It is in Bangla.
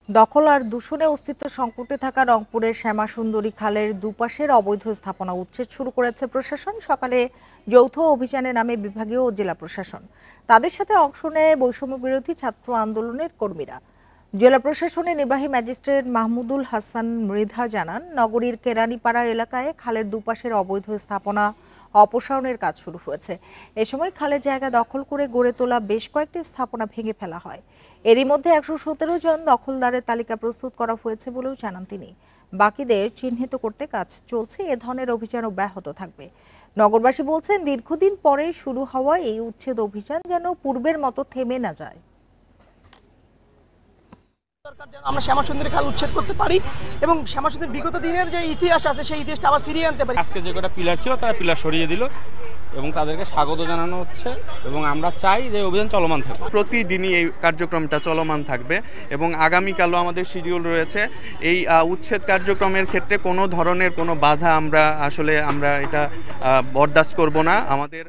দখল আর দূষণে অস্তিত্ব সংকটে থাকা রংপুরের শ্যামাসুন্দরী খালের দুপাশের অবৈধ স্থাপনা উচ্ছেদ শুরু করেছে প্রশাসন। সকালে যৌথ অভিযানে নামে বিভাগীয় ও জেলা প্রশাসন। তাদের সাথে অংশ নেয় বৈষম্য বিরোধী ছাত্র আন্দোলনের কর্মীরা। জেলা প্রশাসনের নির্বাহী ম্যাজিস্ট্রেট মাহমুদুল হাসান মৃধা জানান, নগরীর কেরানীপাড়া এলাকায় খালের দুপাশের অবৈধ স্থাপনা অপসারণের কাজ শুরু হয়েছে। এ সময় খালের জায়গা দখল করে গড়ে তোলা বেশ কয়েকটি স্থাপনা ভেঙে ফেলা হয়। এরই মধ্যে ১১৭ জন দখলদারের তালিকা প্রস্তুত করা হয়েছে বলেও জানান তিনি। বাকিদের চিহ্নিত করতে কাজ চলছে। এ ধরনের অভিযান অব্যাহত থাকবে। নগরবাসী বলছেন, দীর্ঘদিন পরে শুরু হওয়া এই উচ্ছেদ অভিযান যেন পূর্বের মতো থেমে না যায়। আমরা শ্যামাসুন্দরী খাল উচ্ছেদ করতে পারি এবং শ্যামাসুন্দরী বিগত দিনের যে ইতিহাস আছে সেই ইতিহাসটা আবার ফিরিয়ে আনতে পারি। আজকে যে কটা পিলার ছিল তারা পিলার সরিয়ে দিল এবং তাদেরকে স্বাগত জানানো হচ্ছে এবং আমরা চাই যে অভিযান চলমান থাকবে। প্রতিদিনই এই কার্যক্রমটা চলমান থাকবে এবং আগামীকালও আমাদের শিডিউল রয়েছে। এই উচ্ছেদ কার্যক্রমের ক্ষেত্রে কোনো ধরনের কোনো বাধা আমরা এটা বরদাস্ত করব না। আমাদের